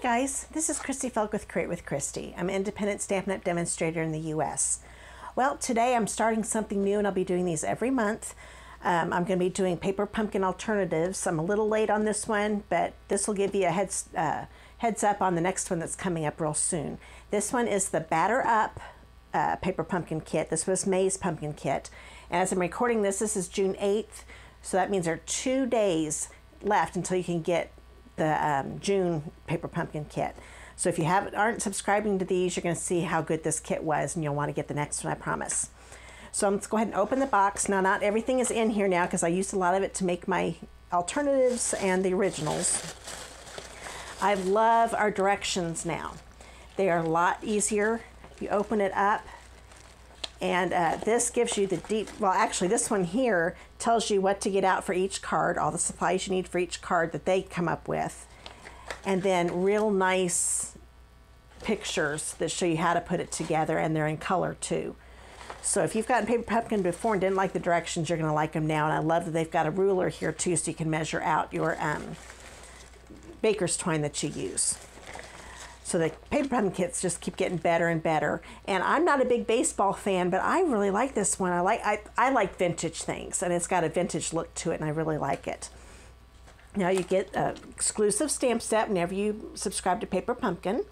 Hi guys, this is Christy Fulk with Create with Christy. I'm an independent Stampin' Up! Demonstrator in the US. Well, today I'm starting something new and I'll be doing these every month. I'm going to be doing paper pumpkin alternatives. I'm a little late on this one, but this will give you a heads up on the next one that's coming up real soon. This one is the Batter Up paper pumpkin kit. This was May's pumpkin kit. And as I'm recording this, this is June 8th, so that means there are 2 days left until you can get the June paper pumpkin kit. So if you aren't subscribing to these, you're going to see how good this kit was, and you'll want to get the next one, I promise. So let's go ahead and open the box. Now, not everything is in here now because I used a lot of it to make my alternatives and the originals. I love our directions now. They are a lot easier. You open it up, and this gives you the well, actually this one here tells you what to get out for each card, all the supplies you need for each card that they come up with, and then real nice pictures that show you how to put it together, and they're in color too. So if you've gotten paper pumpkin before and didn't like the directions, you're going to like them now. And I love that they've got a ruler here too, so you can measure out your baker's twine that you use. So the paper pumpkin kits just keep getting better and better. And I'm not a big baseball fan, but I really like this one. I like vintage things, and it's got a vintage look to it, and I really like it. Now you get an exclusive stamp set whenever you subscribe to Paper Pumpkin.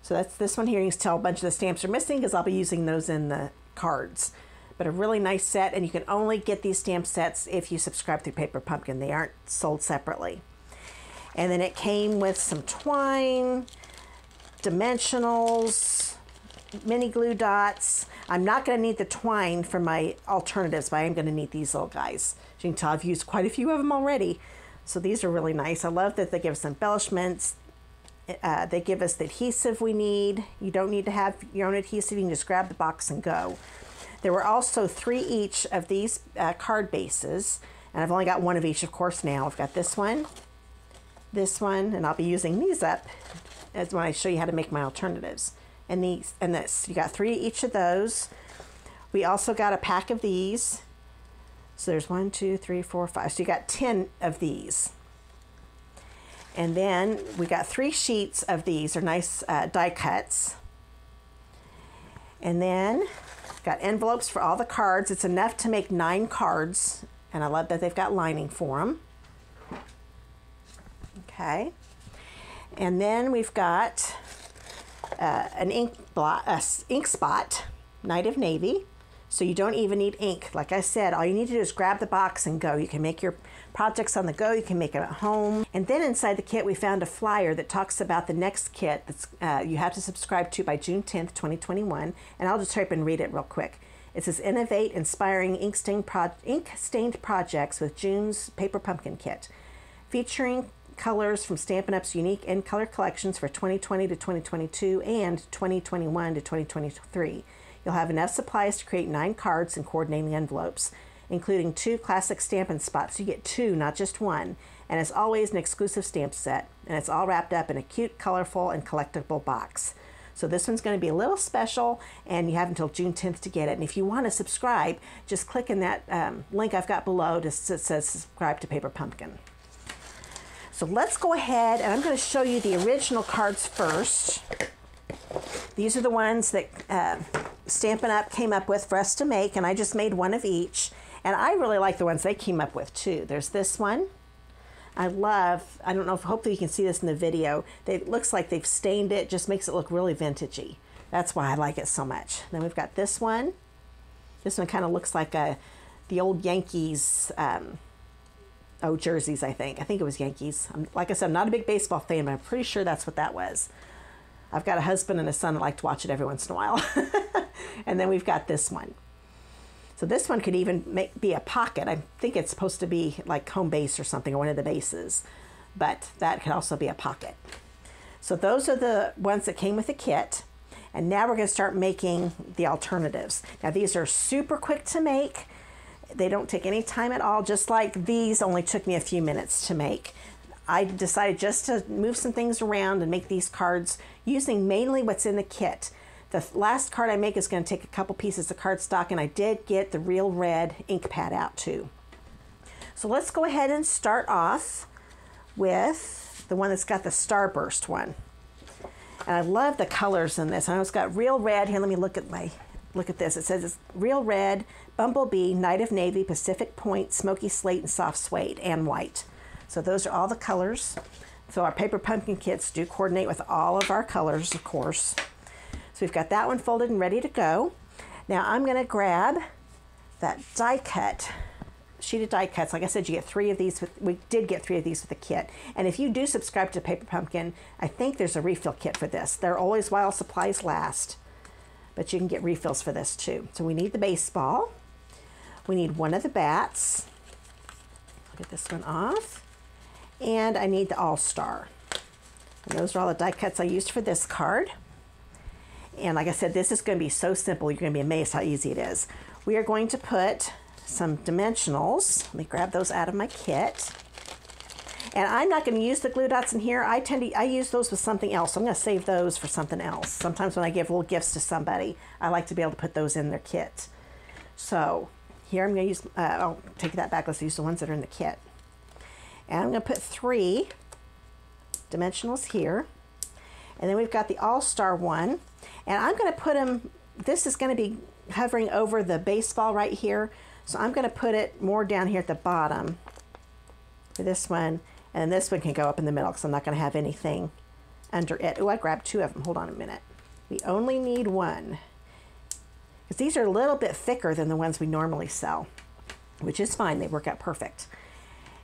So that's this one here. You can tell a bunch of the stamps are missing because I'll be using those in the cards. But a really nice set, and you can only get these stamp sets if you subscribe through Paper Pumpkin. They aren't sold separately. And then it came with some twine, dimensionals, mini glue dots. I'm not going to need the twine for my alternatives, but I am going to need these little guys. As you can tell, I've used quite a few of them already. So these are really nice. I love that they give us embellishments. They give us the adhesive we need. You don't need to have your own adhesive. You can just grab the box and go. There were also 3 each of these card bases, and I've only got 1 of each, of course, now. I've got this one, and I'll be using these up as when I show you how to make my alternatives. And these and this. You got 3 each of those. We also got a pack of these. So there's 1, 2, 3, 4, 5. So you got 10 of these. And then we got 3 sheets of these. They're nice die cuts. And then got envelopes for all the cards. It's enough to make 9 cards. And I love that they've got lining for them. Okay. And then we've got an ink spot, Night of Navy. So you don't even need ink. Like I said, all you need to do is grab the box and go. You can make your projects on the go. You can make them at home. And then inside the kit, we found a flyer that talks about the next kit that's you have to subscribe to by June 10th, 2021. And I'll just type and read it real quick. It says, Innovate Inspiring Ink-Stained Projects with June's Paper Pumpkin Kit, featuring colors from Stampin' Up's unique in color collections for 2020 to 2022 and 2021 to 2023. You'll have enough supplies to create 9 cards and coordinating envelopes, including 2 classic Stampin' spots. You get 2, not just 1. And as always, an exclusive stamp set. And it's all wrapped up in a cute, colorful, and collectible box. So this one's going to be a little special, and you have until June 10th to get it. And if you want to subscribe, just click in that link I've got below that says subscribe to Paper Pumpkin. So let's go ahead, and I'm going to show you the original cards first. These are the ones that Stampin' Up! Came up with for us to make, and I just made 1 of each. And I really like the ones they came up with too. There's this one. I don't know if, hopefully you can see this in the video. It looks like they've stained it, just makes it look really vintagey. That's why I like it so much. Then we've got this one. This one kind of looks like the old Yankees, jerseys, I think. I think it was Yankees. Like I said, I'm not a big baseball fan, but I'm pretty sure that's what that was. I've got a husband and a son that like to watch it every once in a while. And then we've got this one. So this one could even be a pocket. I think it's supposed to be like home base or something, or one of the bases. But that could also be a pocket. So those are the ones that came with the kit. And now we're going to start making the alternatives. Now these are super quick to make. They don't take any time at all, just like these only took me a few minutes to make. I decided just to move some things around and make these cards using mainly what's in the kit. The last card I make is going to take a couple pieces of cardstock, and I did get the real red ink pad out too. So let's go ahead and start off with the one that's got the starburst one. And I love the colors in this. I know it's got real red. Here, let me look at this. It says it's real red, bumblebee, night of navy, Pacific point, smoky slate, and soft suede, and white. So those are all the colors. So our paper pumpkin kits do coordinate with all of our colors, of course. So we've got that one folded and ready to go. Now I'm going to grab that die cut, sheet of die cuts. Like I said, you get 3 of these. We did get 3 of these with the kit. And if you do subscribe to Paper Pumpkin, I think there's a refill kit for this. They're always while supplies last, but you can get refills for this too. So we need the baseball. We need one of the bats. I'll get this one off. And I need the All-Star. And those are all the die cuts I used for this card. And like I said, this is going to be so simple. You're going to be amazed how easy it is. We are going to put some dimensionals. Let me grab those out of my kit. And I'm not going to use the glue dots in here. I use those with something else. So I'm going to save those for something else. Sometimes when I give little gifts to somebody, I like to be able to put those in their kit. So here I'm going to use, I'll take that back. Let's use the ones that are in the kit. And I'm going to put 3 dimensionals here. And then we've got the All-Star one. And I'm going to put them, this is going to be hovering over the baseball right here. So I'm going to put it more down here at the bottom for this one. And this one can go up in the middle because I'm not going to have anything under it. Oh, I grabbed 2 of them. Hold on a minute. We only need 1. Because these are a little bit thicker than the ones we normally sell, which is fine. They work out perfect.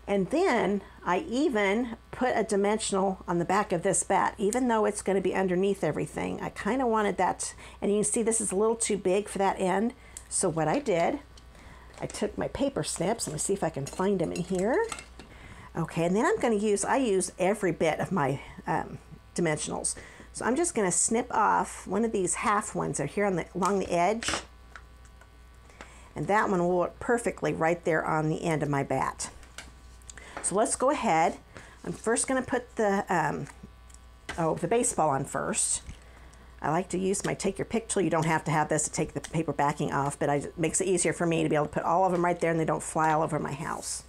And then I even put a dimensional on the back of this bat, even though it's going to be underneath everything. I kind of wanted that, and you can see this is a little too big for that end. So what I did, I took my paper snips. Let me see if I can find them in here. Okay, and then I'm going to use, I use every bit of my dimensionals. So I'm just going to snip off one of these half ones that are here on along the edge. And that one will work perfectly right there on the end of my bat. So let's go ahead. I'm first going to put the baseball on first. I like to use my take your pick tool. You don't have to have this to take the paper backing off, but it makes it easier for me to be able to put all of them right there and they don't fly all over my house.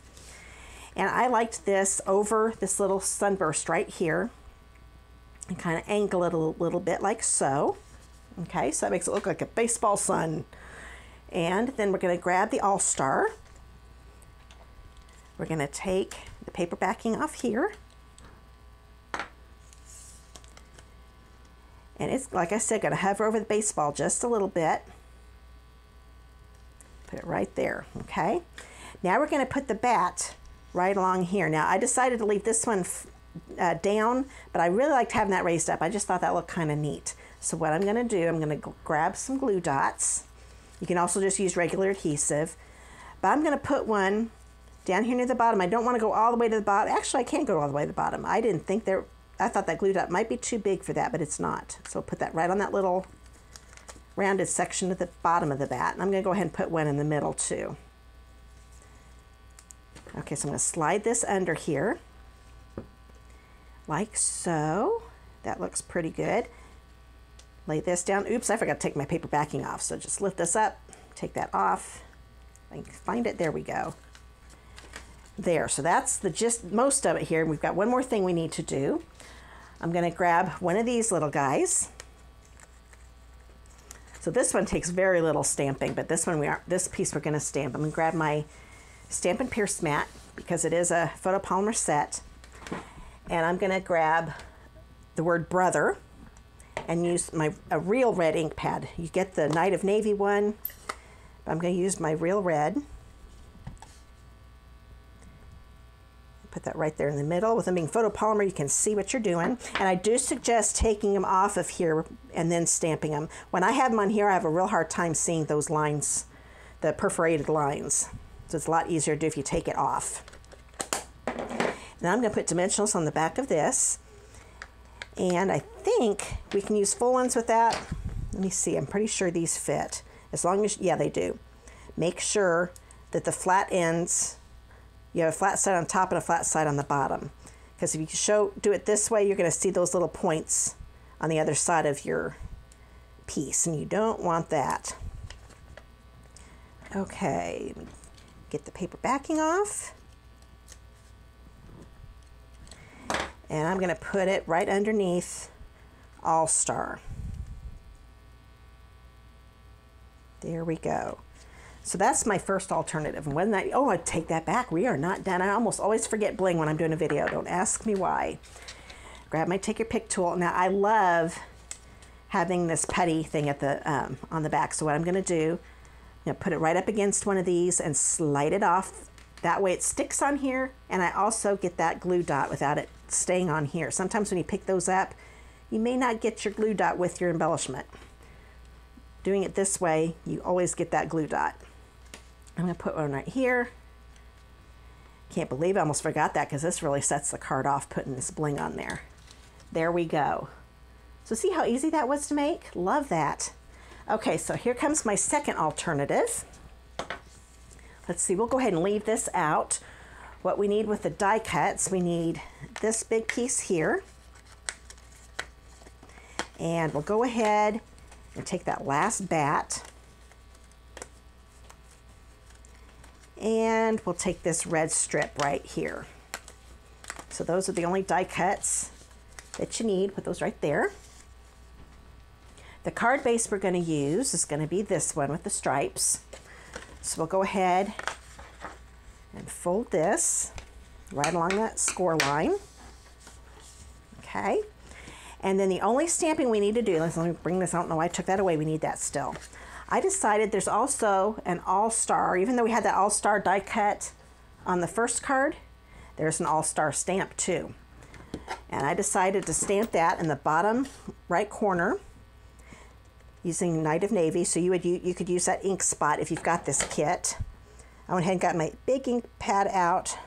And I liked this over this little sunburst right here and kind of angle it a little bit like so. Okay, so that makes it look like a baseball sun. And then we're going to grab the All-Star. We're going to take the paper backing off here. And it's, like I said, going to hover over the baseball just a little bit. Put it right there, okay? Now we're going to put the bat right along here. Now I decided to leave this one down, but I really liked having that raised up. I just thought that looked kind of neat. So what I'm going to do, I'm going to grab some glue dots. You can also just use regular adhesive. But I'm going to put one down here near the bottom. I don't want to go all the way to the bottom. Actually, I can't go all the way to the bottom. I didn't think there, I thought that glue dot might be too big for that, but it's not. So I'll put that right on that little rounded section at the bottom of the bat. And I'm going to go ahead and put one in the middle too. Okay, so I'm going to slide this under here, like so. That looks pretty good. Lay this down. Oops, I forgot to take my paper backing off. So just lift this up, take that off. I can find it. There we go. There, so that's the most of it here. We've got one more thing we need to do. I'm going to grab one of these little guys. So this one takes very little stamping, but this piece we're going to stamp. I'm going to grab my Stampin' Pierce mat because it is a photopolymer set. And I'm going to grab the word brother and use a real red ink pad. You get the Night of Navy one, but I'm going to use my real red. Put that right there in the middle. With them being photopolymer, you can see what you're doing. And I do suggest taking them off of here and then stamping them. When I have them on here, I have a real hard time seeing those lines, the perforated lines. So it's a lot easier to do if you take it off. Now I'm going to put dimensionals on the back of this. And I think we can use full ones with that. Let me see. I'm pretty sure these fit. As long as, yeah, they do. Make sure that the flat ends, you have a flat side on top and a flat side on the bottom. Because if you do it this way, you're going to see those little points on the other side of your piece. And you don't want that. Okay, let me get the paper backing off. And I'm going to put it right underneath All-Star. There we go. So that's my first alternative. And when that, oh, I take that back. We are not done. I almost always forget bling when I'm doing a video. Don't ask me why. Grab my take your pick tool. Now I love having this putty thing at the on the back. So what I'm going to do, I'm going to put it right up against one of these and slide it off. That way it sticks on here, and I also get that glue dot without it staying on here. Sometimes when you pick those up, you may not get your glue dot with your embellishment. Doing it this way, you always get that glue dot. I'm going to put one right here. Can't believe I almost forgot that, because this really sets the card off, putting this bling on there. There we go. So see how easy that was to make? Love that. Okay, so here comes my second alternative. Let's see, we'll go ahead and leave this out. What we need with the die cuts, we need this big piece here. And we'll go ahead and take that last bat. And we'll take this red strip right here. So those are the only die cuts that you need. Put those right there. The card base we're going to use is going to be this one with the stripes. So we'll go ahead and fold this right along that score line. Okay. And then the only stamping we need to do, let me bring this, I don't know why I took that away, we need that still. I decided there's also an All-Star, even though we had that All-Star die cut on the first card, there's an All-Star stamp too. And I decided to stamp that in the bottom right corner using Night of Navy. So you could use that ink spot if you've got this kit. I went ahead and got my big ink pad out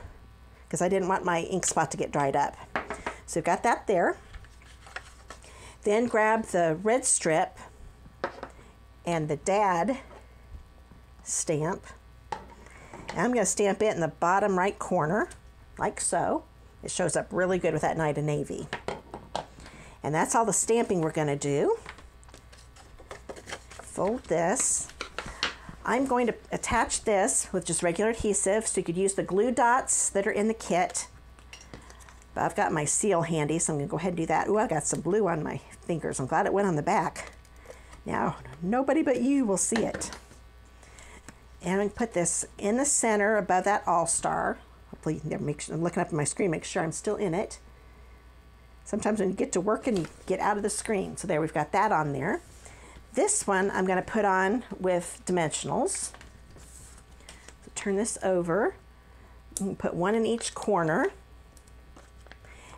because I didn't want my ink spot to get dried up. So we've got that there. Then grab the red strip and the dad stamp. And I'm going to stamp it in the bottom right corner, like so. It shows up really good with that Night of Navy. And that's all the stamping we're going to do. Fold this. I'm going to attach this with just regular adhesive, so you could use the glue dots that are in the kit. But I've got my seal handy, so I'm going to go ahead and do that. Ooh, I got some blue on my fingers. I'm glad it went on the back. Now, nobody but you will see it. And I'm going to put this in the center above that All-Star. Hopefully, I'm looking up at my screen, make sure I'm still in it. Sometimes when you get to work and you get out of the screen. So there, we've got that on there. This one I'm going to put on with dimensionals. So turn this over. And put one in each corner.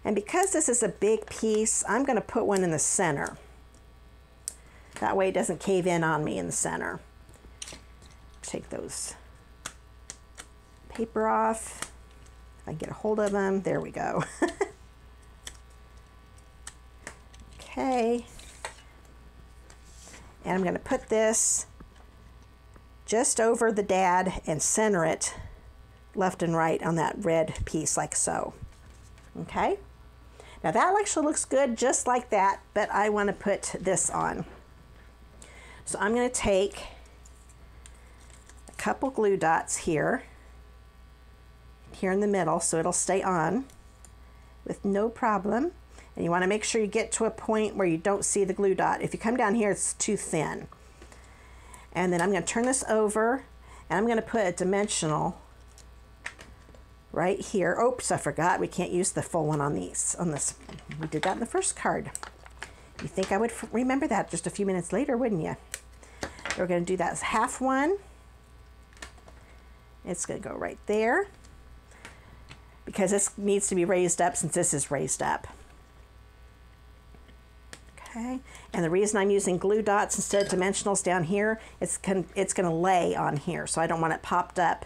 And because this is a big piece, I'm going to put one in the center. That way it doesn't cave in on me in the center. Take those paper off. If I can get a hold of them. There we go. Okay. And I'm going to put this just over the dad and center it left and right on that red piece like so. Okay. Now that actually looks good just like that, but I want to put this on. So I'm going to take a couple glue dots here in the middle so it'll stay on with no problem. And you want to make sure you get to a point where you don't see the glue dot. If you come down here, it's too thin. And then I'm going to turn this over and I'm going to put a dimensional right here. Oops, I forgot we can't use the full one on these. We did that in the first card. You think I would remember that just a few minutes later, wouldn't you? We're going to do that as half one. It's going to go right there because this needs to be raised up since this is raised up. Okay, and the reason I'm using glue dots instead of dimensionals down here, it's going to lay on here, so I don't want it popped up.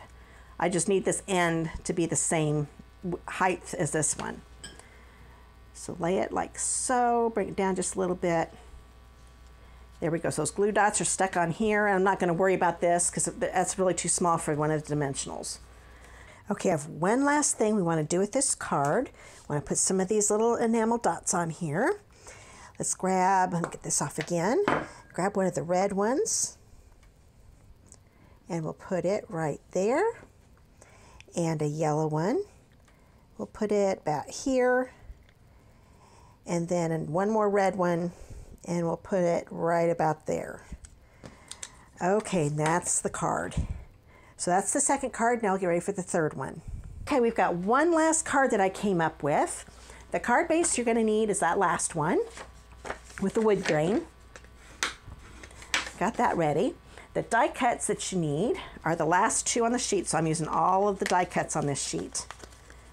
I just need this end to be the same height as this one. So lay it like so, bring it down just a little bit. There we go. So those glue dots are stuck on here, and I'm not going to worry about this because that's really too small for one of the dimensionals. Okay, I have one last thing we want to do with this card. I want to put some of these little enamel dots on here. Let's grab, let me get this off again. Grab one of the red ones, and we'll put it right there. And a yellow one. We'll put it about here. And then one more red one And we'll put it right about there. Okay, that's the card. So that's the second card. Now I'll get ready for the third one. Okay, we've got one last card that I came up with. The card base you're going to need is that last one with the wood grain. Got that ready. The die cuts that you need are the last two on the sheet, so I'm using all of the die cuts on this sheet.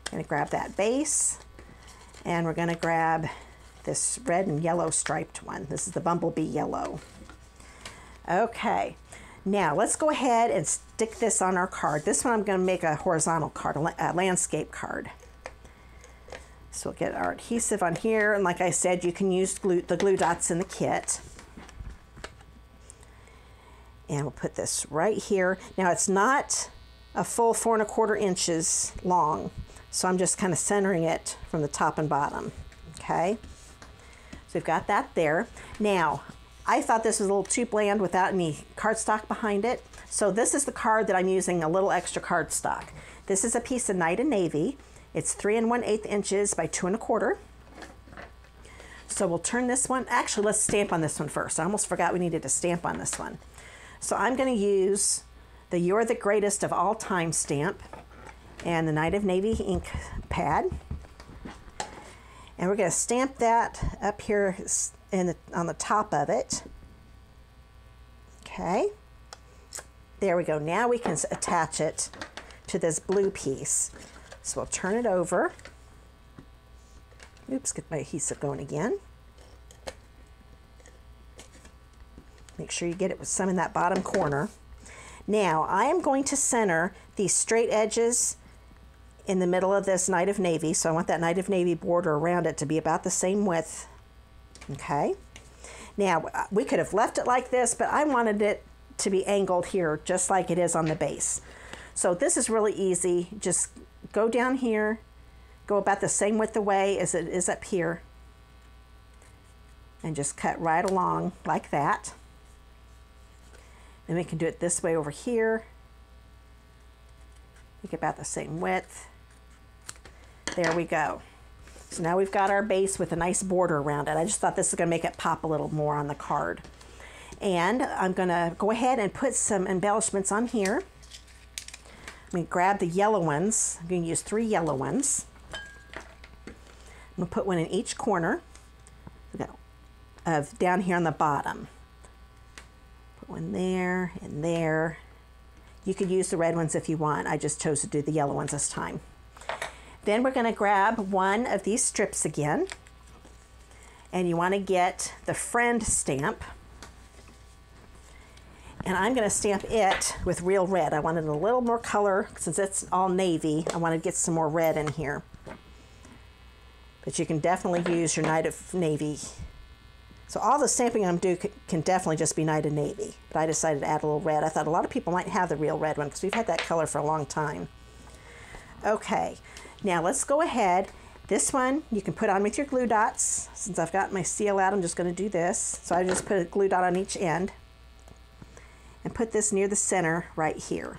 I'm going to grab that base, and we're going to grab this red and yellow striped one. This is the Bumblebee Yellow. Okay, now let's go ahead and stick this on our card. This one I'm going to make a horizontal card, a landscape card. So we'll get our adhesive on here, and like I said, you can use the glue dots in the kit. And we'll put this right here. Now it's not a full 4 1/4 inches long, so I'm just kind of centering it from the top and bottom, okay? So we've got that there. Now, I thought this was a little too bland without any cardstock behind it, so this is the card that I'm using a little extra cardstock. This is a piece of Night and Navy. It's 3 1/8 inches by 2 1/4. So we'll turn this one, actually let's stamp on this one first. I almost forgot we needed to stamp on this one. So I'm going to use the You're the Greatest of All Time stamp and the Night of Navy ink pad. And we're going to stamp that up here on the top of it. Okay. There we go. Now we can attach it to this blue piece. So we'll turn it over. Oops, get my adhesive going again. Make sure you get it with some in that bottom corner. Now, I am going to center these straight edges in the middle of this Night of Navy. So I want that Night of Navy border around it to be about the same width. Okay. Now, we could have left it like this, but I wanted it to be angled here, just like it is on the base. So this is really easy. Just go down here, go about the same width away as it is up here, and just cut right along like that. And we can do it this way over here. Make about the same width. There we go. So now we've got our base with a nice border around it. I just thought this was going to make it pop a little more on the card. And I'm going to go ahead and put some embellishments on here. I'm going to grab the yellow ones. I'm going to use 3 yellow ones. I'm going to put one in each corner of down here on the bottom. Put one there and there. You could use the red ones if you want. I just chose to do the yellow ones this time. Then we're going to grab one of these strips again. And you want to get the friend stamp. And I'm going to stamp it with real red. I wanted a little more color. Since it's all navy, I want to get some more red in here. But you can definitely use your Night of Navy. So all the stamping I'm doing can definitely just be Night of Navy. But I decided to add a little red. I thought a lot of people might have the real red one because we've had that color for a long time. Okay, now let's go ahead. This one you can put on with your glue dots. Since I've got my seal out, I'm just going to do this. So I just put a glue dot on each end. And put this near the center right here.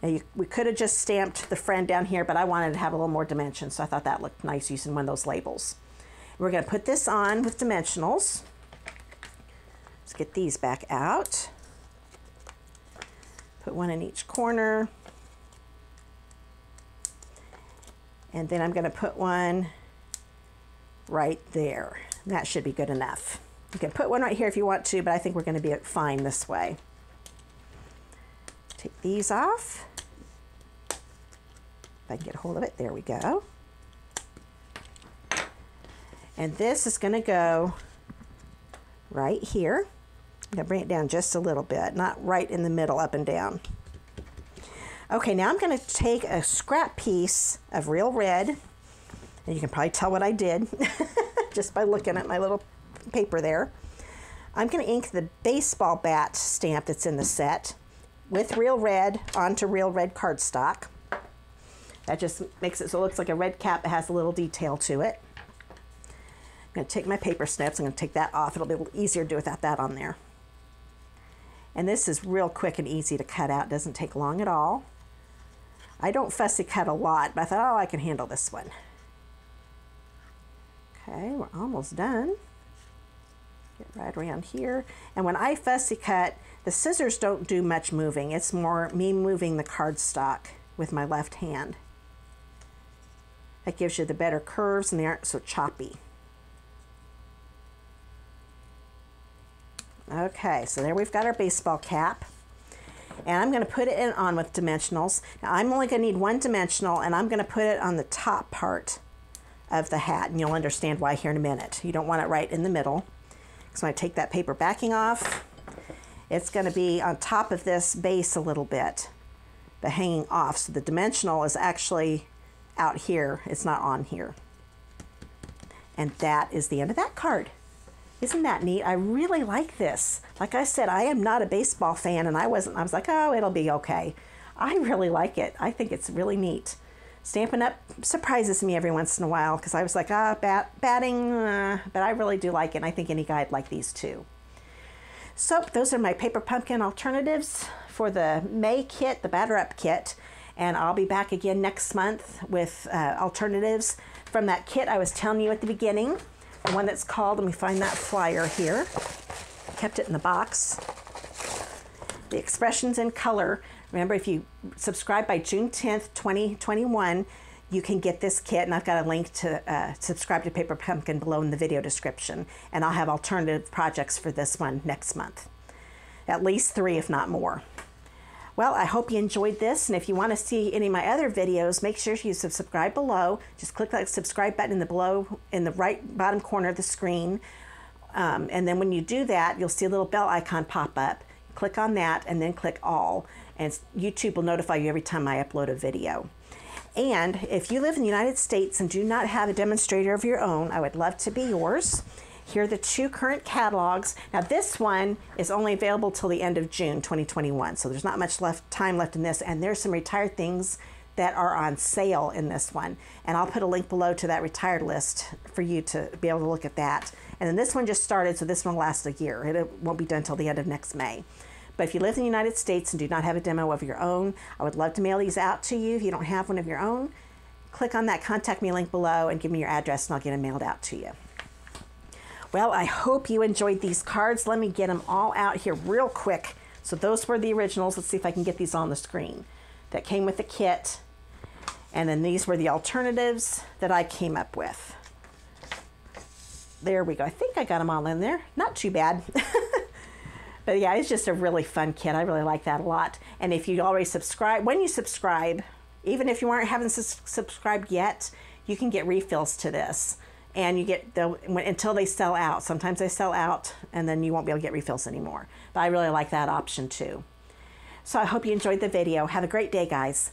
Now we could have just stamped the friend down here, but I wanted to have a little more dimension, so I thought that looked nice using one of those labels. We're going to put this on with dimensionals. Let's get these back out. Put one in each corner. And then I'm going to put one right there. And that should be good enough. You can put one right here if you want to, but I think we're going to be fine this way. Take these off. If I can get a hold of it, there we go. And this is going to go right here. I'm going to bring it down just a little bit, not right in the middle, up and down. Okay, now I'm going to take a scrap piece of real red, and you can probably tell what I did just by looking at my little paper there. I'm going to ink the baseball bat stamp that's in the set with real red onto real red cardstock. That just makes it so it looks like a red cap that has a little detail to it. I'm going to take my paper snips. I'm going to take that off. It'll be a little easier to do without that on there. And this is real quick and easy to cut out. It doesn't take long at all. I don't fussy cut a lot, but I thought, oh, I can handle this one. Okay, we're almost done. Get right around here. And when I fussy cut, the scissors don't do much moving. It's more me moving the cardstock with my left hand. That gives you the better curves and they aren't so choppy. Okay, so there we've got our baseball cap. And I'm going to put it on with dimensionals. Now I'm only going to need one dimensional, and I'm going to put it on the top part of the hat, and you'll understand why here in a minute. You don't want it right in the middle. So when I take that paper backing off, it's going to be on top of this base a little bit, but hanging off. So the dimensional is actually out here. It's not on here. And that is the end of that card. Isn't that neat? I really like this. Like I said, I am not a baseball fan, and I was like, oh, it'll be okay. I really like it. I think it's really neat. Stampin' Up! Surprises me every once in a while because I was like, batting, but I really do like it, and I think any guy'd like these too. So those are my paper pumpkin alternatives for the May kit, the Batter Up kit, and I'll be back again next month with alternatives from that kit I was telling you at the beginning. The one that's called, let me find that flyer here. Kept it in the box. The Expressions in Color. Remember, if you subscribe by June 10th, 2021, you can get this kit, and I've got a link to subscribe to Paper Pumpkin below in the video description. And I'll have alternative projects for this one next month. At least 3, if not more. Well, I hope you enjoyed this, and if you want to see any of my other videos, make sure you subscribe below. Just click that subscribe button in the right bottom corner of the screen. And then when you do that, you'll see a little bell icon pop up. Click on that and then click all, and YouTube will notify you every time I upload a video. And if you live in the United States and do not have a demonstrator of your own, I would love to be yours. Here are the 2 current catalogs. Now this one is only available till the end of June 2021, so there's not much time left in this, and there's some retired things that are on sale in this one. And I'll put a link below to that retired list for you to be able to look at that. And then this one just started, so this one will last a year. It won't be done till the end of next May. But if you live in the United States and do not have a demo of your own, I would love to mail these out to you. If you don't have one of your own, click on that contact me link below and give me your address and I'll get them mailed out to you. Well, I hope you enjoyed these cards. Let me get them all out here real quick. So those were the originals. Let's see if I can get these on the screen. That came with the kit. And then these were the alternatives that I came up with. There we go. I think I got them all in there. Not too bad. But yeah, it's just a really fun kit. I really like that a lot. And if you already subscribe, when you subscribe, even if you haven't subscribed yet, you can get refills to this. And you get until they sell out. Sometimes they sell out and then you won't be able to get refills anymore. But I really like that option too. So I hope you enjoyed the video. Have a great day, guys.